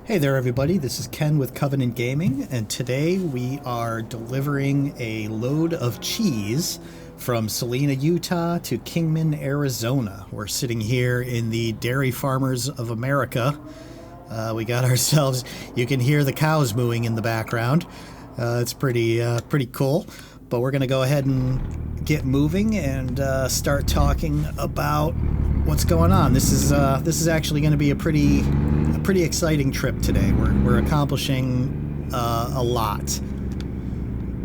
Hey there everybody, this is Ken with Covenant Gaming, and today we are delivering a load of cheese from Salina, Utah to Kingman, Arizona. We're sitting here in the Dairy Farmers of America. We got ourselves, you can hear the cows mooing in the background. It's pretty cool, but we're going to go ahead and get moving and start talking about what's going on. This is actually going to be a pretty exciting trip today. We're accomplishing a lot.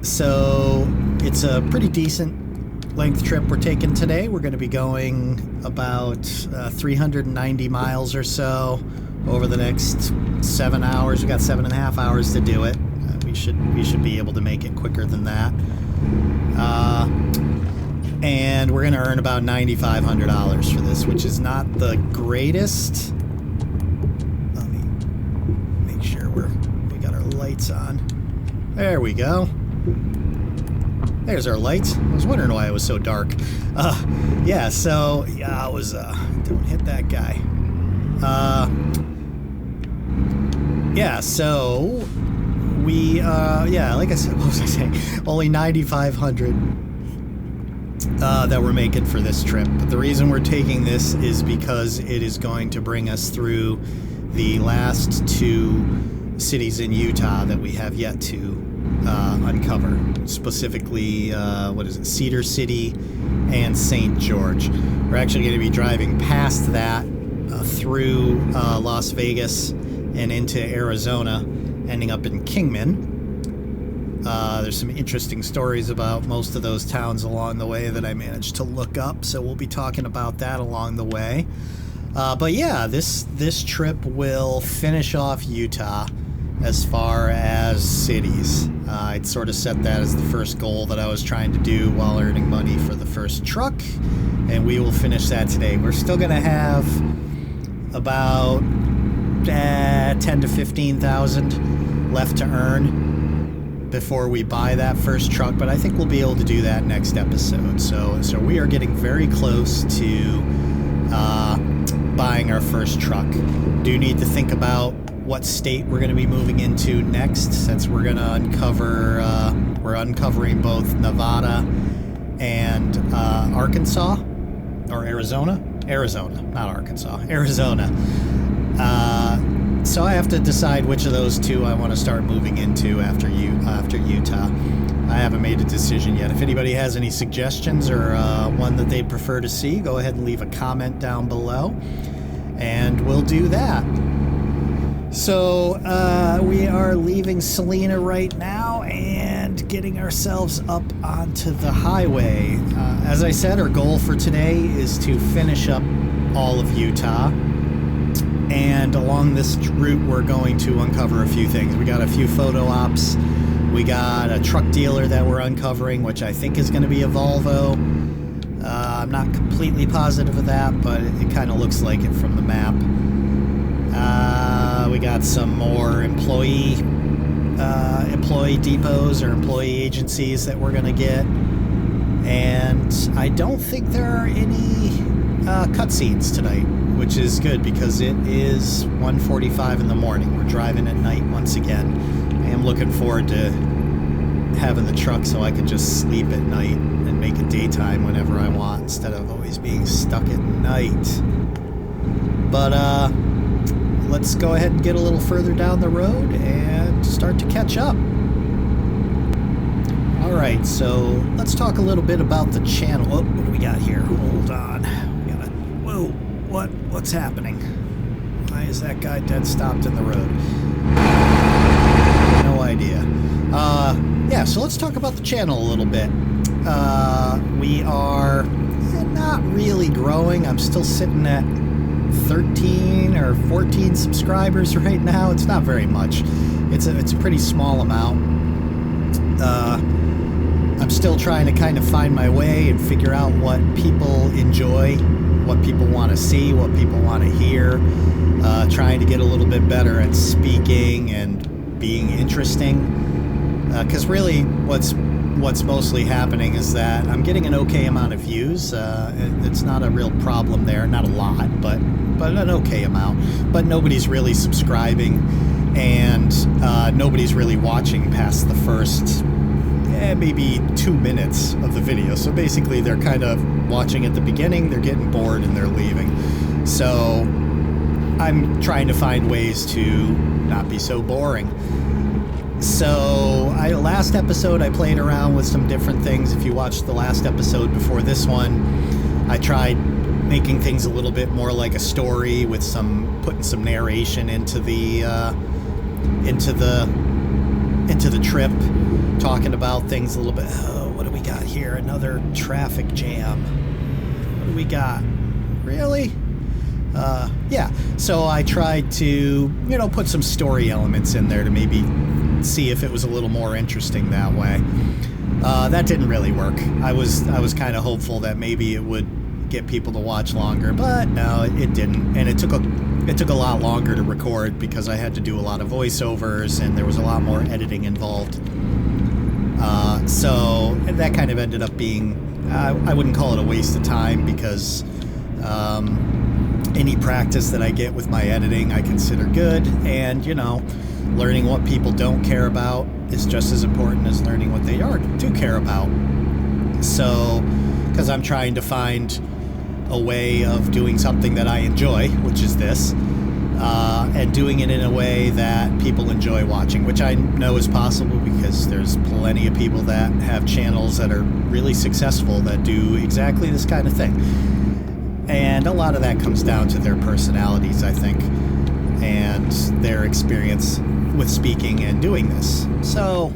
So it's a pretty decent length trip we're taking today. We're going to be going about 390 miles or so over the next 7 hours. We got 7.5 hours to do it. We should be able to make it quicker than that. And we're going to earn about $9,500 for this, which is not the greatest. We got our lights on. There we go. There's our lights. I was wondering why it was so dark. Yeah, so yeah, I was don't hit that guy. Yeah, so we yeah, like I said, what was I saying? Only $9,500 that we're making for this trip. But the reason we're taking this is because it is going to bring us through the last two cities in Utah that we have yet to uncover, specifically what is it, Cedar City and St. George. We're actually going to be driving past that through Las Vegas and into Arizona, ending up in Kingman. There's some interesting stories about most of those towns along the way that I managed to look up, so we'll be talking about that along the way. But yeah, this trip will finish off Utah as far as cities. I'd sort of set that as the first goal that I was trying to do while earning money for the first truck, and we will finish that today. We're still going to have about 10 to 15,000 left to earn before we buy that first truck, but I think we'll be able to do that next episode. So we are getting very close to buying our first truck. Do need to think about what state we're going to be moving into next, since we're going to uncover we're uncovering both Nevada and Arkansas, or Arizona, not Arkansas, Arizona. So I have to decide which of those two I want to start moving into after Utah. I haven't made a decision yet. If anybody has any suggestions or one that they'd prefer to see, go ahead and leave a comment down below, and we'll do that. So we are leaving Salina right now and getting ourselves up onto the highway. As I said, our goal for today is to finish up all of Utah. And along this route, we're going to uncover a few things. We got a few photo ops. We got a truck dealer that we're uncovering, which I think is going to be a Volvo. I'm not completely positive of that, but it kind of looks like it from the map. We got some more employee depots or employee agencies that we're going to get. And I don't think there are any cutscenes tonight, which is good because it is 1:45 in the morning. We're driving at night once again. I am looking forward to having the truck so I can just sleep at night and make it daytime whenever I want instead of always being stuck at night. But let's go ahead and get a little further down the road and start to catch up. Alright, so let's talk a little bit about the channel. Oh, what do we got here? Hold on. We got a... Whoa, what's happening? Why is that guy dead stopped in the road? No idea. Yeah, so let's talk about the channel a little bit. We are not really growing. I'm still sitting at 13 or 14 subscribers right now. It's not very much. It's a pretty small amount. I'm still trying to kind of find my way and figure out what people enjoy, what people want to see, what people want to hear. trying to get a little bit better at speaking and being interesting. Because really, what's mostly happening is that I'm getting an okay amount of views. It's not a real problem there, not a lot, but an okay amount. But nobody's really subscribing, and nobody's really watching past the first maybe 2 minutes of the video. So basically, they're kind of watching at the beginning, they're getting bored, and they're leaving. So I'm trying to find ways to not be so boring. So last episode I played around with some different things. If you watched the last episode before this one, I tried making things a little bit more like a story with putting some narration into the trip, talking about things a little bit. Oh, what do we got here? Another traffic jam. What do we got? Really? Yeah. So I tried to, put some story elements in there to maybe see if it was a little more interesting that way. That didn't really work. I was kind of hopeful that maybe it would get people to watch longer, but no, it didn't. And it took a lot longer to record because I had to do a lot of voiceovers and there was a lot more editing involved. So that kind of ended up being, I wouldn't call it a waste of time, because any practice that I get with my editing I consider good, and learning what people don't care about is just as important as learning what they do care about. So, because I'm trying to find a way of doing something that I enjoy, which is this, and doing it in a way that people enjoy watching, which I know is possible because there's plenty of people that have channels that are really successful that do exactly this kind of thing. And a lot of that comes down to their personalities, I think, and their experience with speaking and doing this. So,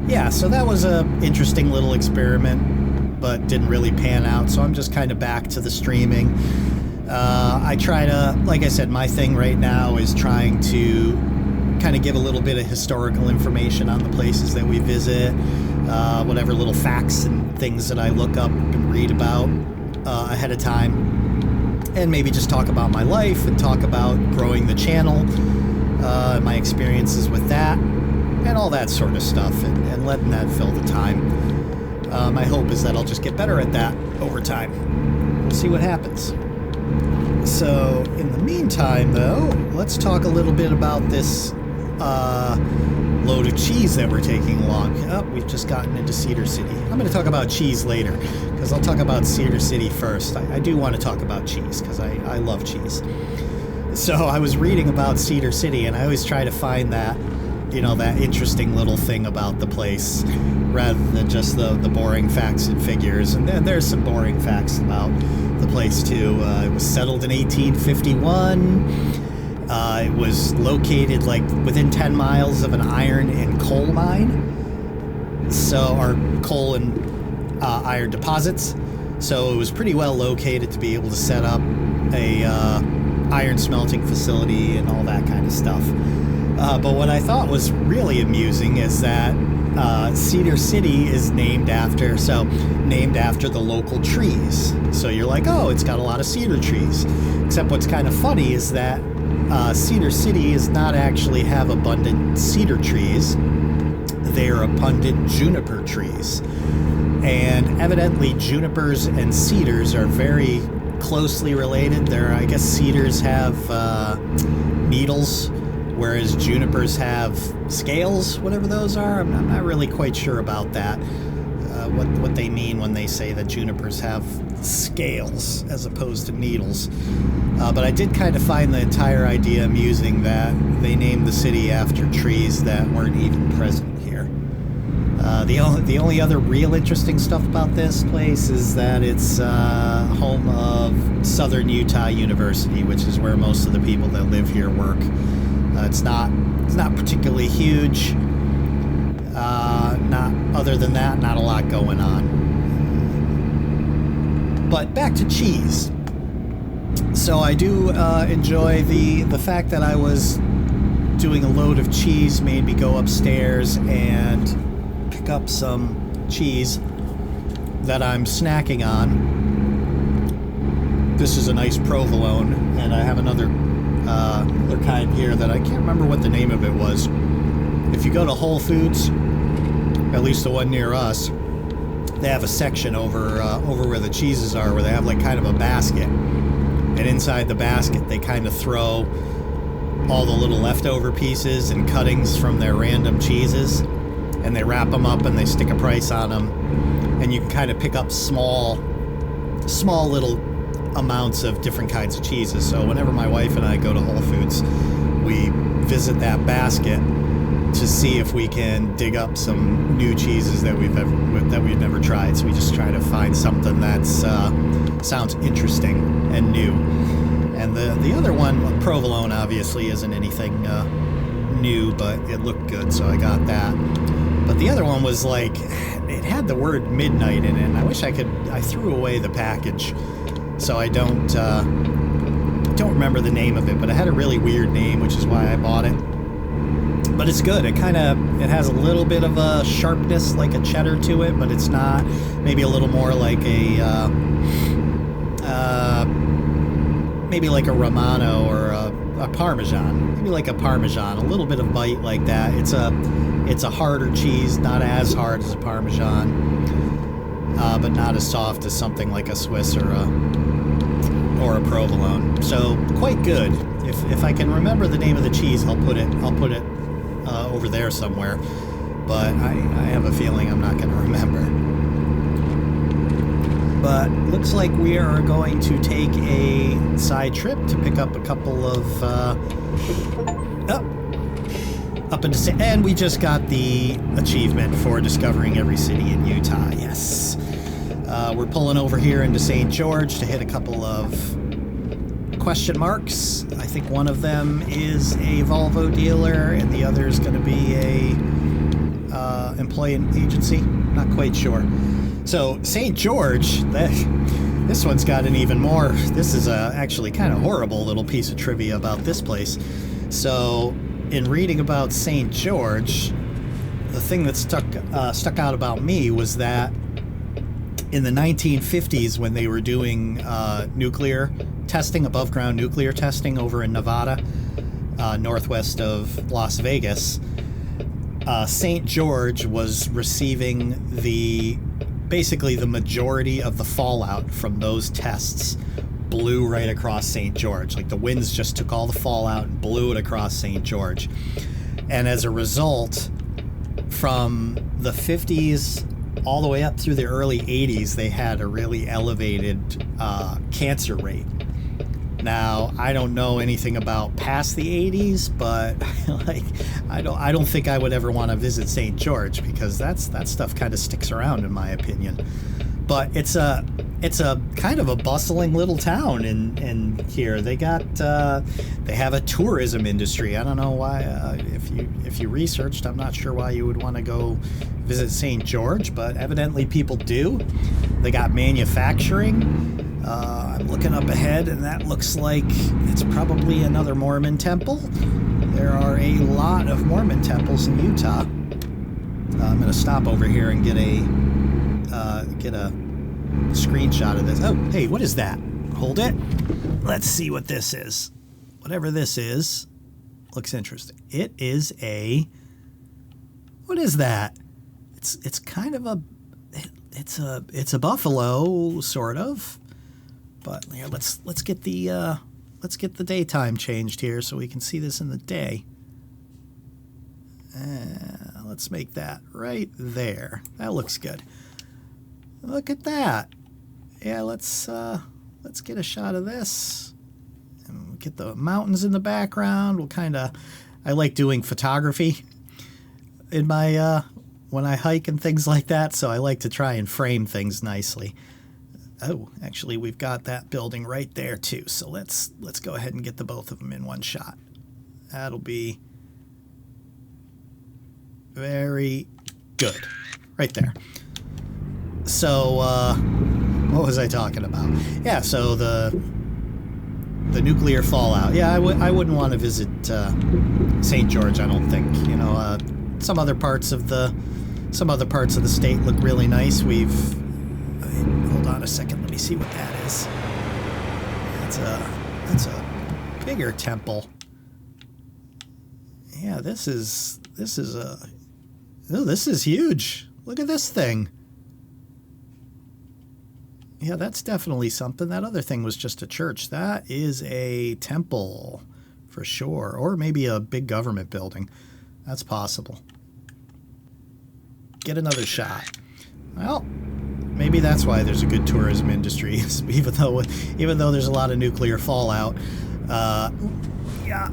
yeah, so that was an interesting little experiment, but didn't really pan out, so I'm just kind of back to the streaming. I try to, like I said, my thing right now is trying to kind of give a little bit of historical information on the places that we visit, whatever little facts and things that I look up and read about ahead of time, and maybe just talk about my life and talk about growing the channel, my experiences with that, and all that sort of stuff, and letting that fill the time. My hope is that I'll just get better at that over time. We'll see what happens. So, in the meantime, though, let's talk a little bit about this load of cheese that we're taking along. Oh, we've just gotten into Cedar City. I'm going to talk about cheese later, because I'll talk about Cedar City first. I do want to talk about cheese, because I love cheese. So I was reading about Cedar City, and I always try to find that, that interesting little thing about the place, rather than just the boring facts and figures. And then there's some boring facts about the place, too. It was settled in 1851. It was located within 10 miles of an iron and coal mine, or coal and iron deposits. So it was pretty well located to be able to set up a iron smelting facility and all that kind of stuff. But what I thought was really amusing is that Cedar City is named after the local trees. So you're like, oh, it's got a lot of cedar trees. Except what's kind of funny is that Cedar City does not actually have abundant cedar trees. They are abundant juniper trees. And evidently junipers and cedars are very closely related. I guess cedars have needles, whereas junipers have scales, whatever those are. I'm not really quite sure about that, what they mean when they say that junipers have scales as opposed to needles. But I did kind of find the entire idea amusing that they named the city after trees that weren't even present here. The only other real interesting stuff about this place is that it's home of Southern Utah University, which is where most of the people that live here work. It's not particularly huge. Other than that, not a lot going on. But back to cheese. So I do enjoy the fact that I was doing a load of cheese made me go upstairs and pick up some cheese that I'm snacking on. This is a nice provolone, and I have another kind here that I can't remember what the name of it was. If you go to Whole Foods, at least the one near us, they have a section over where the cheeses are, where they have like kind of a basket, and inside the basket they kind of throw all the little leftover pieces and cuttings from their random cheeses, and they wrap them up and they stick a price on them, and you can kind of pick up small little amounts of different kinds of cheeses. So whenever my wife and I go to Whole Foods, we visit that basket to see if we can dig up some new cheeses that we've never tried. So we just try to find something that sounds interesting and new. And the other one, provolone, obviously isn't anything new, but it looked good, so I got that. But the other one was like, it had the word midnight in it, and I wish I threw away the package, so I don't remember the name of it, but it had a really weird name, which is why I bought it. But it's good. It has a little bit of a sharpness, like a cheddar to it, but it's not. Maybe a little more like maybe like a Romano or a Parmesan. Maybe like a Parmesan. A little bit of bite like that. It's a harder cheese, not as hard as a Parmesan, but not as soft as something like a Swiss or a provolone. So quite good. If I can remember the name of the cheese, I'll put it over there somewhere, but I have a feeling I'm not going to remember. But looks like we are going to take a side trip to pick up a couple of up into, and we just got the achievement for discovering every city in Utah. Yes, we're pulling over here into St. George to hit a couple of question marks. I think one of them is a Volvo dealer, and the other is going to be a employment agency. Not quite sure. So St. George, this one's got an even more. This is actually kind of horrible little piece of trivia about this place. So in reading about St. George, the thing that stuck out about me was that in the 1950s, when they were doing nuclear testing, above ground nuclear testing over in Nevada, northwest of Las Vegas, St. George was receiving basically the majority of the fallout from those tests blew right across St. George. Like the winds just took all the fallout and blew it across St. George. And as a result, from the 50s all the way up through the early 80s, they had a really elevated cancer rate. Now, I don't know anything about past the 80s, but like I don't think I would ever want to visit St. George, because that stuff kind of sticks around, in my opinion. But it's a kind of a bustling little town in here. They have a tourism industry. I don't know why. If you researched, I'm not sure why you would want to go visit St. George, but evidently people do. They got manufacturing. I'm looking up ahead, and that looks like it's probably another Mormon temple. There are a lot of Mormon temples in Utah. I'm going to stop over here and get a screenshot of this. Oh, hey, what is that? Hold it. Let's see what this is. Whatever this is, looks interesting. It is what is that? It's kind of it's a buffalo, sort of. But here, let's get the daytime changed here so we can see this in the day. Let's make that right there. That looks good. Look at that. Yeah, let's get a shot of this. And we'll get the mountains in the background. I like doing photography in my when I hike and things like that, so I like to try and frame things nicely. Oh, actually, we've got that building right there too. So let's go ahead and get the both of them in one shot. That'll be very good, right there. So what was I talking about? Yeah, so the nuclear fallout. Yeah, I wouldn't want to visit St. George. I don't think. Some other parts of the state look really nice. Hold on a second. Let me see what that is. That's a bigger temple. Yeah, this is huge. Look at this thing. Yeah, that's definitely something. That other thing was just a church. That is a temple for sure, or maybe a big government building. That's possible. Get another shot. Well, maybe that's why there's a good tourism industry, even though there's a lot of nuclear fallout. Yeah.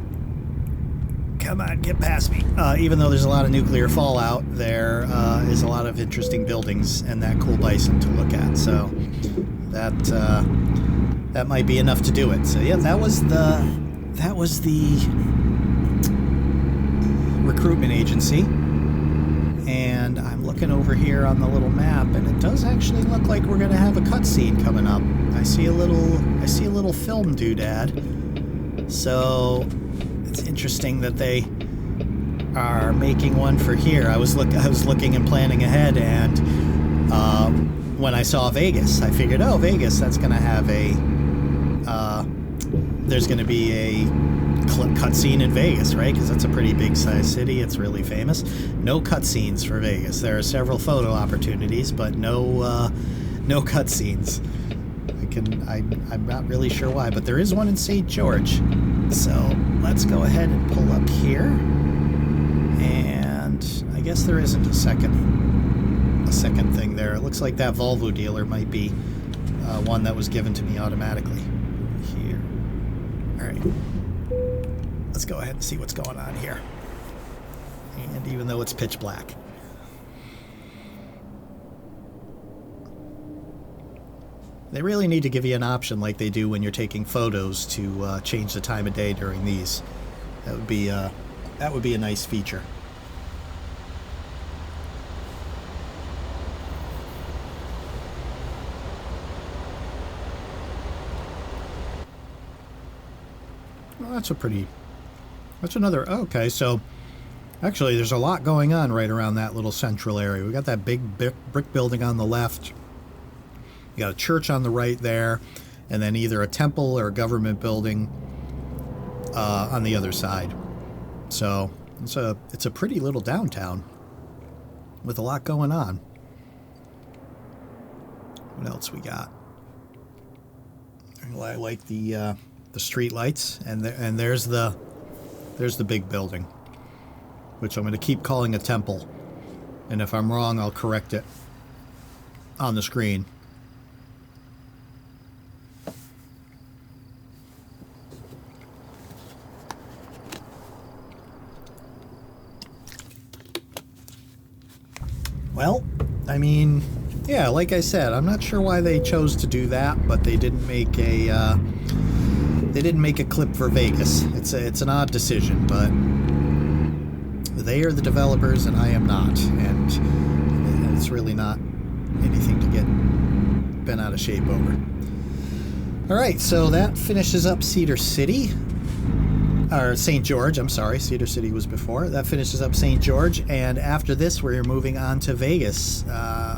Come on, get past me. Even though there's a lot of nuclear fallout, there is a lot of interesting buildings and that cool bison to look at. So that might be enough to do it. So yeah, that was the recruitment agency. And I'm looking over here on the little map, and it does actually look like we're going to have a cutscene coming up. I see a little film doodad. So it's interesting that they are making one for here. I was looking and planning ahead, and when I saw Vegas, I figured, oh, Vegas, that's going to have there's going to be a cutscene in Vegas, right? Because that's a pretty big sized city. It's really famous. No cutscenes for Vegas. There are several photo opportunities, but no cutscenes. I'm not really sure why, but there is one in St. George. So let's go ahead and pull up here. And I guess there isn't a second thing there. It looks like that Volvo dealer might be one that was given to me automatically. Here. All right. Let's go ahead and see what's going on here. And even though it's pitch black. They really need to give you an option like they do when you're taking photos to change the time of day during these. That would be a nice feature. Well, that's another, okay, so actually there's a lot going on right around that little central area. We got that big brick building on the left. You got a church on the right there, and then either a temple or a government building on the other side. So it's a pretty little downtown with a lot going on. What else we got? I like the street lights, and there's the big building, which I'm going to keep calling a temple. And if I'm wrong, I'll correct it on the screen. Well, I mean, yeah, like I said, I'm not sure why they chose to do that, but they didn't make a clip for Vegas. It's an odd decision, but they are the developers and I am not, and it's really not anything to get bent out of shape over. All right, so that finishes up Cedar City. Or St. George, I'm sorry. Cedar City was before. That finishes up St. George, and after this, we're moving on to Vegas.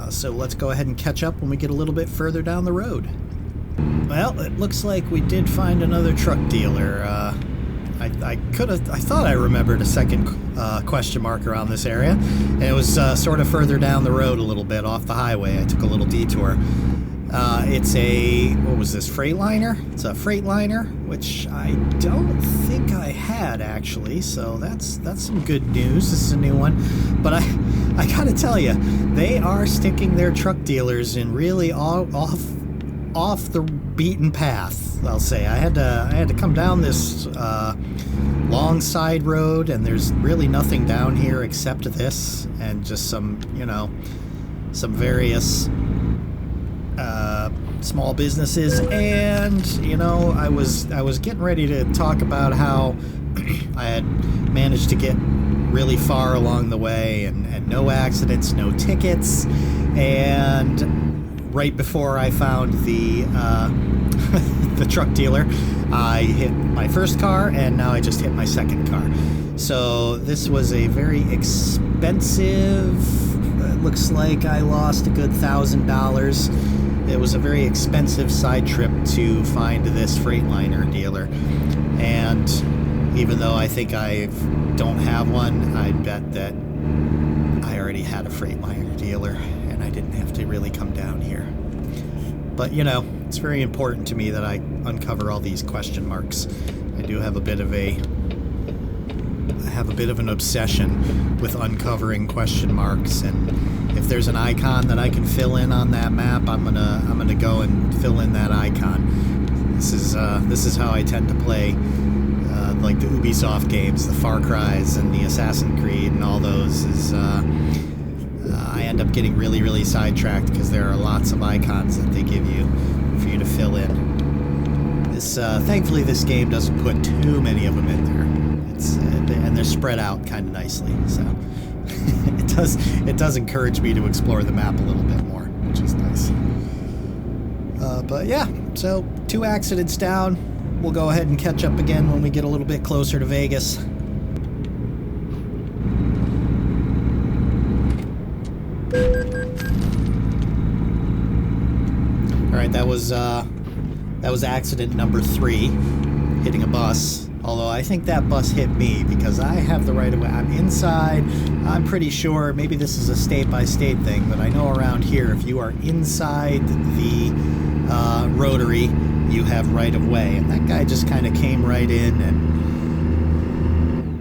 So let's go ahead and catch up when we get a little bit further down the road. Well, it looks like we did find another truck dealer. I thought I remembered a second question mark around this area, and it was sort of further down the road a little bit off the highway. I took a little detour. It's a, what was this, Freightliner? It's a Freightliner, which I don't think I had, actually, so that's some good news. This is a new one, but I gotta tell you, they are sticking their truck dealers in really off the beaten path, I'll say. I had to come down this long side road, and there's really nothing down here except this, and just some various small businesses, and I was getting ready to talk about how I had managed to get really far along the way, and no accidents, no tickets, and right before I found the the truck dealer, I hit my first car, and now I just hit my second car. So this was a very expensive, it looks like I lost a good $1,000. It was a very expensive side trip to find this Freightliner dealer, and And even though I think I don't have one, I bet that I already had a Freightliner dealer and I didn't have to really come down here. But you know, it's very important to me that I uncover all these question marks. I do have a bit of an obsession with uncovering question marks, and if there's an icon that I can fill in on that map, I'm gonna go and fill in that icon. This is how I tend to play, like the Ubisoft games, the Far Cry's and the Assassin's Creed and all those. I end up getting really sidetracked because there are lots of icons that they give you for you to fill in. Thankfully, this game doesn't put too many of them in there. And they're spread out kind of nicely, so it does encourage me to explore the map a little bit more, which is nice. But yeah, so 2 accidents down. We'll go ahead and catch up again when we get a little bit closer to Vegas. All right, that was accident number 3, hitting a bus. Although I think that bus hit me because I have the right of way. I'm inside. I'm pretty sure, maybe this is a state-by-state thing, but I know around here if you are inside the rotary, you have right of way. And that guy just kind of came right in and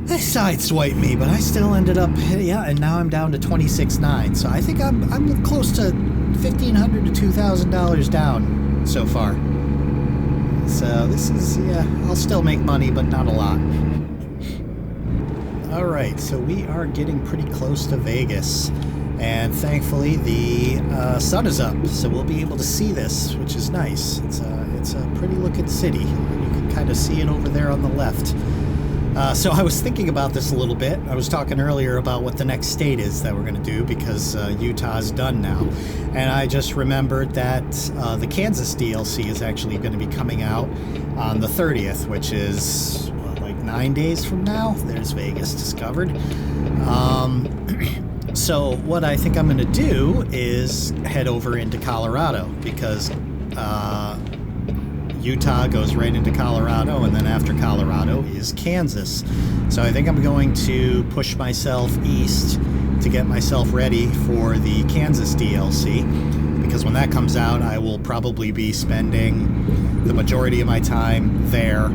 sideswiped me, but I still ended up, yeah, and now I'm down to $26,900. So I think I'm close to $1,500 to $2,000 down so far. So this is, yeah, I'll still make money, but not a lot. Alright, so we are getting pretty close to Vegas. And thankfully the sun is up, so we'll be able to see this, which is nice. It's a pretty looking city. You can kind of see it over there on the left. So I was thinking about this a little bit. I was talking earlier about what the next state is that we're going to do because Utah's done now. And I just remembered that the Kansas DLC is actually going to be coming out on the 30th, which is, like 9 days from now. There's Vegas discovered. So what I think I'm going to do is head over into Colorado because Utah goes right into Colorado, and then after Colorado is Kansas. So I think I'm going to push myself east to get myself ready for the Kansas DLC, because when that comes out, I will probably be spending the majority of my time there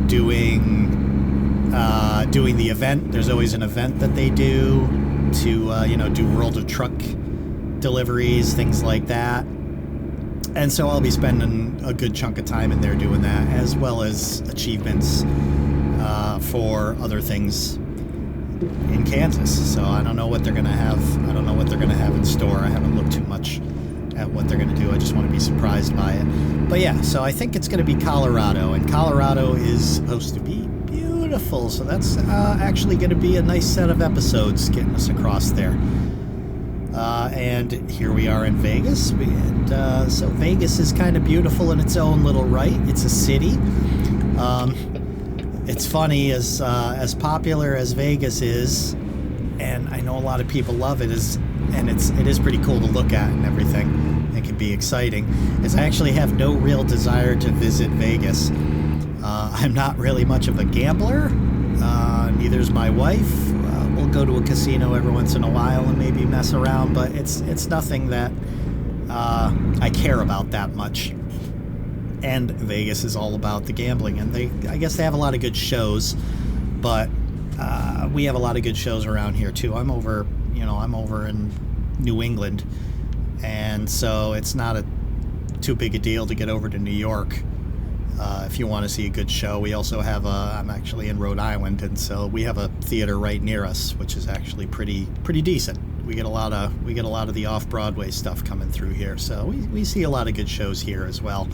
doing the event. There's always an event that they do to do World of Truck deliveries, things like that. And so I'll be spending a good chunk of time in there doing that, as well as achievements for other things in Kansas. So I don't know what they're going to have. I don't know what they're going to have in store. I haven't looked too much at what they're going to do. I just want to be surprised by it. But yeah, so I think it's going to be Colorado, and Colorado is supposed to be beautiful. So that's actually going to be a nice set of episodes getting us across there. And here we are in Vegas, and so Vegas is kind of beautiful in its own little right. It's a city. It's funny, as popular as Vegas is, and I know a lot of people love it, and it is pretty cool to look at and everything. It can be exciting. Is I actually have no real desire to visit Vegas. I'm not really much of a gambler. Neither's my wife. We'll go to a casino every once in a while and maybe mess around, but it's nothing that I care about that much. And Vegas is all about the gambling, and I guess they have a lot of good shows, but we have a lot of good shows around here too. I'm over in New England, and so it's not too big a deal to get over to New York. If you want to see a good show. We also have I'm actually in Rhode Island, and so we have a theater right near us, which is actually pretty decent. We get a lot of the off-Broadway stuff coming through here, so we see a lot of good shows here as well.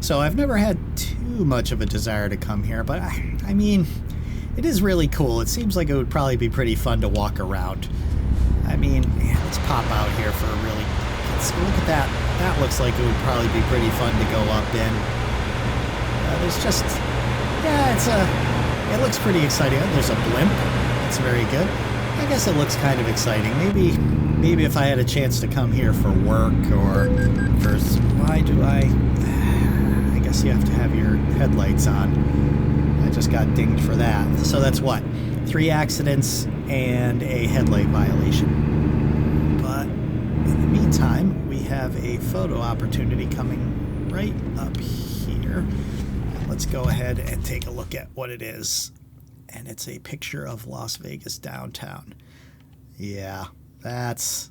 So I've never had too much of a desire to come here, but I mean, it is really cool. It seems like it would probably be pretty fun to walk around. I mean, yeah, let's pop out here for a really. Let's look at that. That looks like it would probably be pretty fun to go up in. There's just, yeah, it looks pretty exciting. There's a blimp. It's very good. I guess it looks kind of exciting. Maybe if I had a chance to come here for work or I guess you have to have your headlights on. got dinged for that. So that's what? 3 accidents and a headlight violation. But in the meantime, we have a photo opportunity coming right up here. Let's go ahead and take a look at what it is. And it's a picture of Las Vegas downtown. Yeah, that's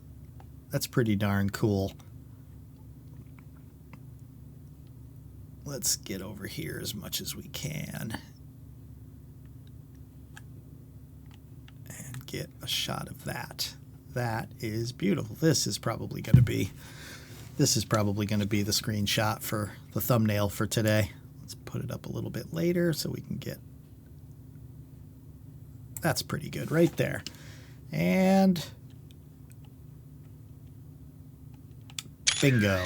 pretty darn cool. Let's get over here as much as we can and get a shot of that. That is beautiful. This is probably going to be the screenshot for the thumbnail for today. Let's put it up a little bit later so we can get. That's pretty good right there. And bingo.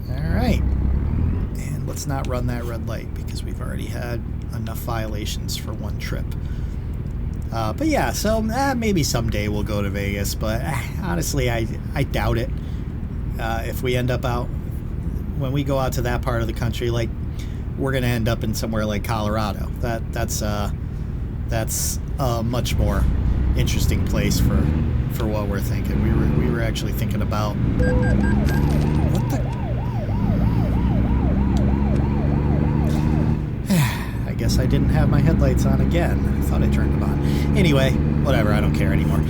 All right. And let's not run that red light because we've already had enough violations for one trip. But yeah, so maybe someday we'll go to Vegas, but honestly, I doubt it. If we end up out, when we go out to that part of the country, like, we're going to end up in somewhere like Colorado. That's a much more interesting place for what we're thinking. We were actually thinking about what the. I guess I didn't have my headlights on again. I thought I turned them on. Anyway, whatever. I don't care anymore.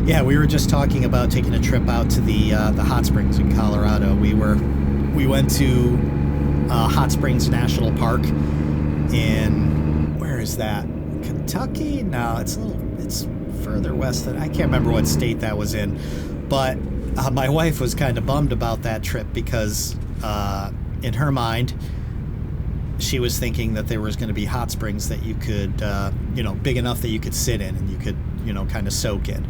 Yeah, we were just talking about taking a trip out to the hot springs in Colorado. We went to Hot Springs National Park in, where is that? Kentucky? No, it's further west than, I can't remember what state that was in. But my wife was kind of bummed about that trip because in her mind, she was thinking that there was going to be hot springs that you could, big enough that you could sit in and you could, kind of soak in.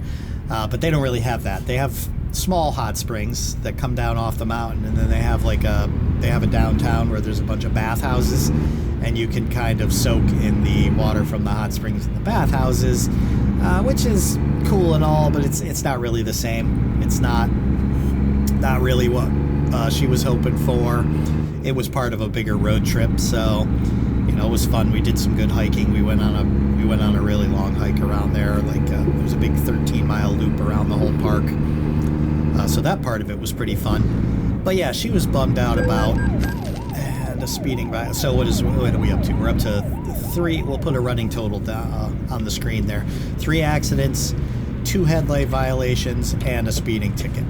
But they don't really have that. They have small hot springs that come down off the mountain, and then they have a downtown where there's a bunch of bathhouses, and you can kind of soak in the water from the hot springs in the bathhouses, which is cool and all, but it's not really the same. It's not really what she was hoping for. It was part of a bigger road trip, so it was fun. We did some good hiking. We went on a really long hike around there. It was a big 13-mile loop around the whole park. So that part of it was pretty fun. But yeah, she was bummed out about the speeding. So what are we up to? We're up to 3. We'll put a running total down on the screen there. 3 accidents, 2 headlight violations, and a speeding ticket.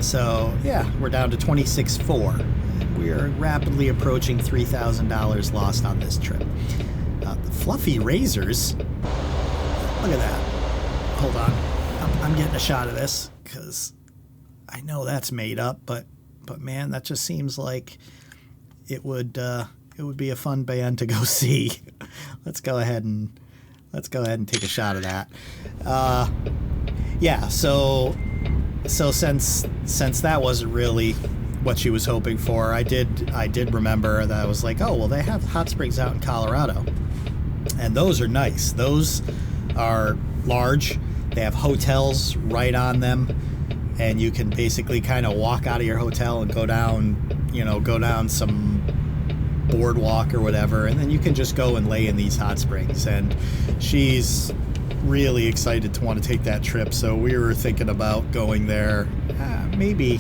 So yeah, we're down to 26.4. We are rapidly approaching $3,000 lost on this trip. The fluffy razors. Look at that. Hold on. I'm getting a shot of this because I know that's made up, but man, that just seems like it would be a fun band to go see. Let's go ahead and take a shot of that. Yeah. So since that wasn't really what she was hoping for, I did remember that I was like, oh, well, they have hot springs out in Colorado, and those are nice. Those are large. They have hotels right on them, and you can basically kind of walk out of your hotel and go down some boardwalk or whatever, and then you can just go and lay in these hot springs. And she's really excited to want to take that trip, so we were thinking about going there. Maybe,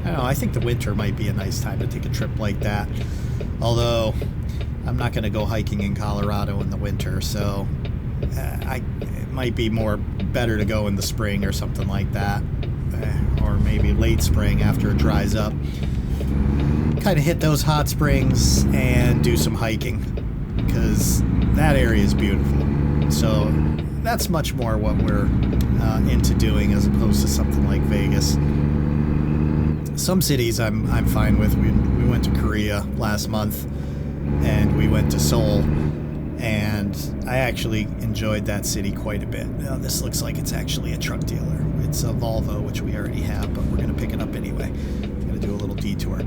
I don't know, I think the winter might be a nice time to take a trip like that. Although, I'm not going to go hiking in Colorado in the winter, so it might be better to go in the spring or something like that. Or maybe late spring after it dries up. Kind of hit those hot springs and do some hiking, because that area is beautiful. So that's much more what we're into doing as opposed to something like Vegas. Some cities I'm fine with. We went to Korea last month, and we went to Seoul, and I actually enjoyed that city quite a bit. Now, this looks like it's actually a truck dealer. It's a Volvo, which we already have, but we're going to pick it up anyway. I'm going to do a little detour.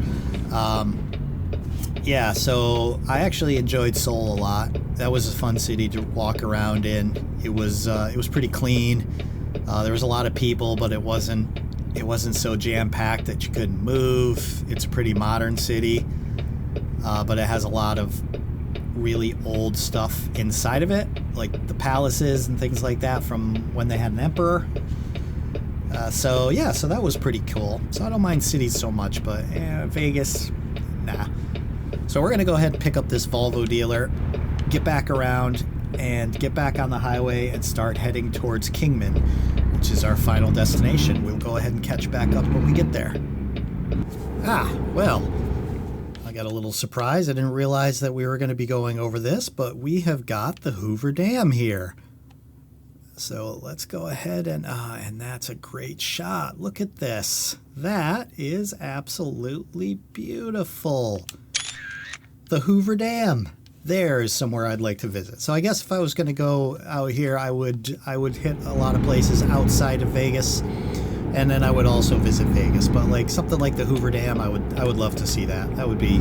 Yeah, so I actually enjoyed Seoul a lot. That was a fun city to walk around in. It was pretty clean. There was a lot of people, but it wasn't so jam-packed that you couldn't move. It's a pretty modern city, but it has a lot of really old stuff inside of it, like the palaces and things like that from when they had an emperor. So yeah, so that was pretty cool. So I don't mind cities so much, but Vegas, nah. So we're gonna go ahead and pick up this Volvo dealer, get back around, and get back on the highway and start heading towards Kingman, which is our final destination. We'll go ahead and catch back up when we get there. Well, I got a little surprise. I didn't realize that we were going to be going over this, but we have got the Hoover Dam here. So let's go ahead and that's a great shot. Look at this. That is absolutely beautiful. The Hoover Dam. There is somewhere I'd like to visit. So I guess if I was going to go out here, I would hit a lot of places outside of Vegas, and then I would also visit Vegas. But like something like the Hoover Dam, I would love to see that. That would be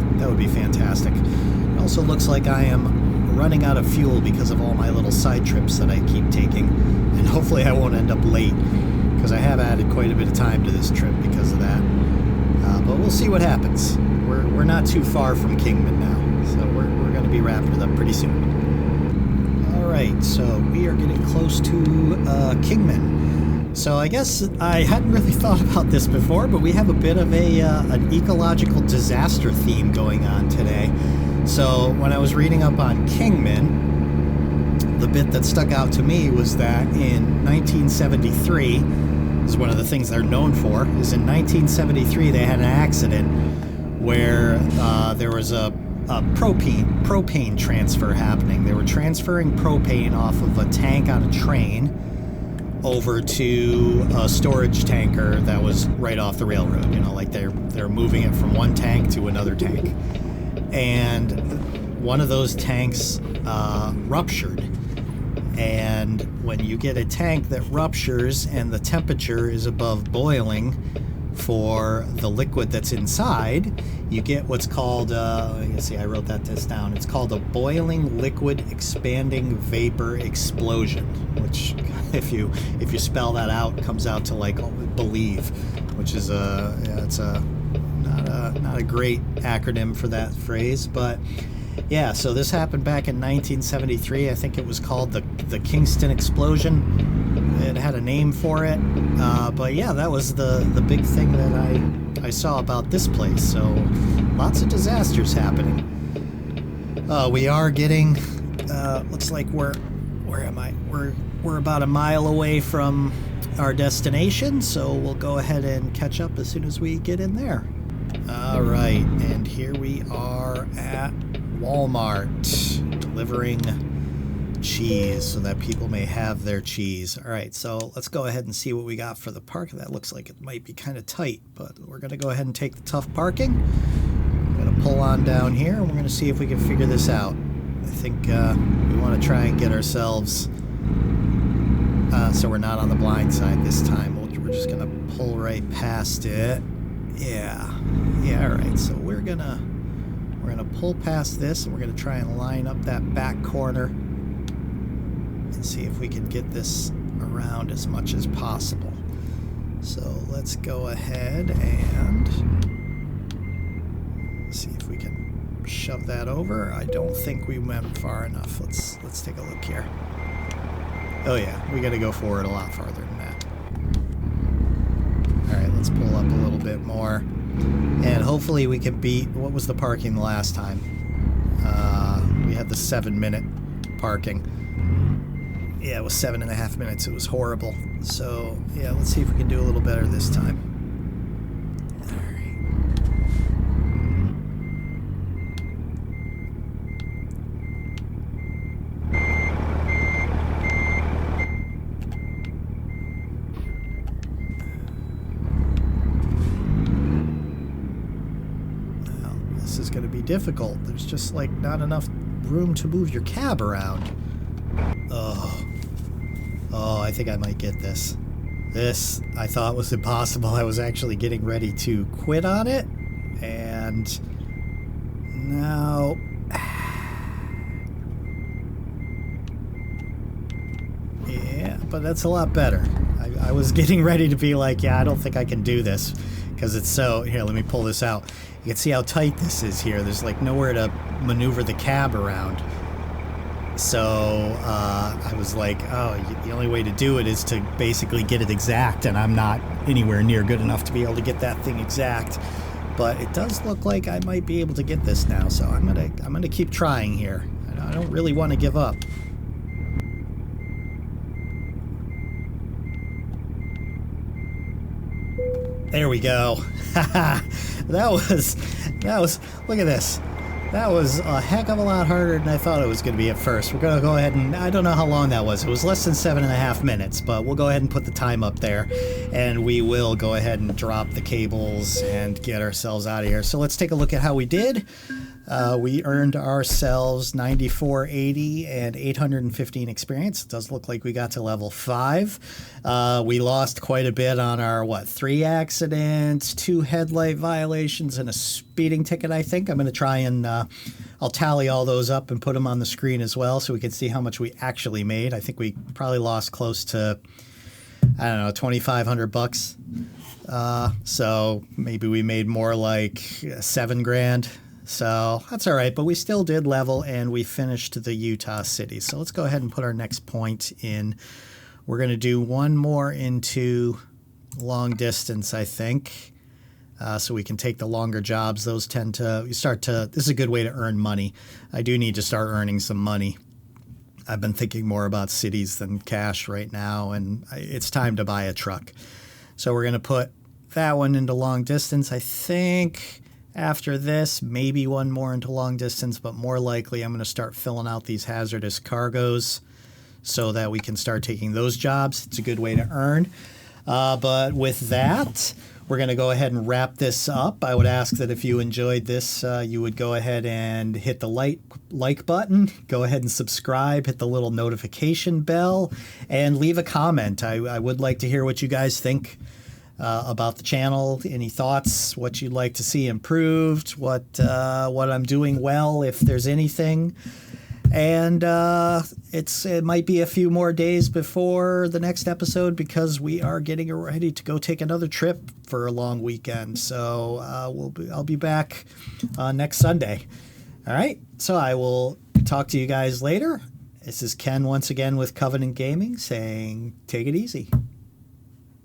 fantastic. It also looks like I am running out of fuel because of all my little side trips that I keep taking, and hopefully I won't end up late because I have added quite a bit of time to this trip because of that. But we'll see what happens. We're not too far from Kingman now, so we're going to be wrapping it up pretty soon. All right, so we are getting close to Kingman. So I guess I hadn't really thought about this before, but we have a bit of an ecological disaster theme going on today. So when I was reading up on Kingman, the bit that stuck out to me was that in 1973, this is one of the things they're known for, is in 1973 they had an accident where there was a propane transfer happening. They were transferring propane off of a tank on a train over to a storage tanker that was right off the railroad. You know, like they're moving it from one tank to another tank. And one of those tanks ruptured. And when you get a tank that ruptures and the temperature is above boiling for the liquid that's inside, you get what's called, you see, I wrote this down. It's called a boiling liquid expanding vapor explosion, which, if you spell that out, comes out to like believe, which is it's not a great acronym for that phrase, but yeah. So this happened back in 1973. I think it was called the Kingston explosion. It had a name for it, but yeah, that was the big thing that I saw about this place. So lots of disasters happening. We are getting, looks like where am I? We're about a mile away from our destination, so we'll go ahead and catch up as soon as we get in there. All right, and here we are at Walmart, delivering cheese so that people may have their cheese. All right, so let's go ahead and see what we got for the parking. That looks like it might be kind of tight, but we're going to go ahead and take the tough parking. We're going to pull on down here, and we're going to see if we can figure this out. I think we want to try and get ourselves so we're not on the blind side this time. We're just going to pull right past it. Yeah, all right, so we're gonna pull past this, and we're gonna try and line up that back corner and see if we can get this around as much as possible. So let's go ahead and see if we can shove that over. I don't think we went far enough. Let's take a look here. Oh yeah, we gotta go forward a lot farther than that. All right, let's pull up a little bit more, and hopefully we can beat, what was the parking the last time? We had the 7-minute parking. Yeah, it was 7.5 minutes. It was horrible. So yeah, let's see if we can do a little better this time. Going to be difficult. There's just like not enough room to move your cab around. Oh, I think I might get this. This I thought was impossible. I was actually getting ready to quit on it, and now yeah, but that's a lot better. I was getting ready to be like, yeah, I don't think I can do this, because it's so... Here, let me pull this out. You can see how tight this is here. There's like nowhere to maneuver the cab around. So I was like, oh, the only way to do it is to basically get it exact, and I'm not anywhere near good enough to be able to get that thing exact. But it does look like I might be able to get this now, so I'm gonna keep trying here. I don't really want to give up. There we go. that was, look at this. That was a heck of a lot harder than I thought it was going to be at first. We're going to go ahead and, I don't know how long that was. It was less than 7.5 minutes, but we'll go ahead and put the time up there. And we will go ahead and drop the cables and get ourselves out of here. So let's take a look at how we did. We earned ourselves 9480 and 815 experience. It does look like we got to level 5. We lost quite a bit on our, 3 accidents, 2 headlight violations, and a speeding ticket, I think. I'm going to try and I'll tally all those up and put them on the screen as well so we can see how much we actually made. I think we probably lost close to, I don't know, $2,500. So maybe we made more like $7,000. So that's all right, but we still did level and we finished the Utah city. So let's go ahead and put our next point in. We're going to do one more into long distance, I think, so we can take the longer jobs. Those tend to, this is a good way to earn money. I do need to start earning some money. I've been thinking more about cities than cash right now, and it's time to buy a truck. So we're going to put that one into long distance, I think. After this, maybe one more into long distance, but more likely I'm going to start filling out these hazardous cargoes so that we can start taking those jobs. It's a good way to earn. But with that, we're going to go ahead and wrap this up. I would ask that if you enjoyed this, you would go ahead and hit the like button, go ahead and subscribe, hit the little notification bell, and leave a comment. I would like to hear what you guys think about the channel, any thoughts, what you'd like to see improved, what I'm doing well, if there's anything. And it might be a few more days before the next episode because we are getting ready to go take another trip for a long weekend. So I'll be back next Sunday. All right, so I will talk to you guys later. This is Ken once again with Covenant Gaming saying take it easy.